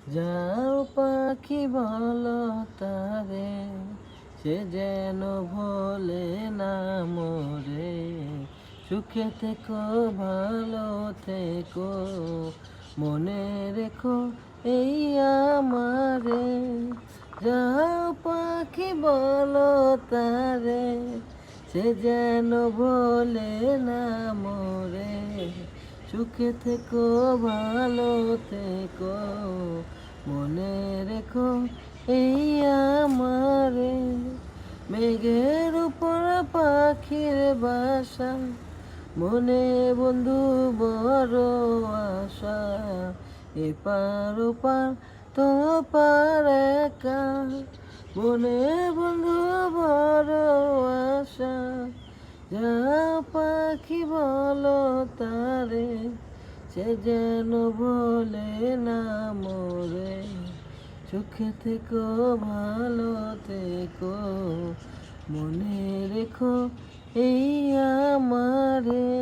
যাও পাখি বলো তারে, সে যেন ভোলে না মোরে। সুখে থেকো ভালো থেকো, মনে রেখো এই আমারে। যাও পাখি বলো তারে, সে যেন ভোলে না মোরে। সুখে থেকো ভালো থেকো, মনে রেখো এই আমারে। মেঘের উপর পাখির বাসা, মনে বন্ধু বড় আশা। এপার ওপার তো পার একা, মনে বন্ধু বড় আশা। যা পাখি বলো তারে, সে যেন বলে না মোরে। সুখে থেকো ভালো থেকো, মনে রেখো এই আমারে।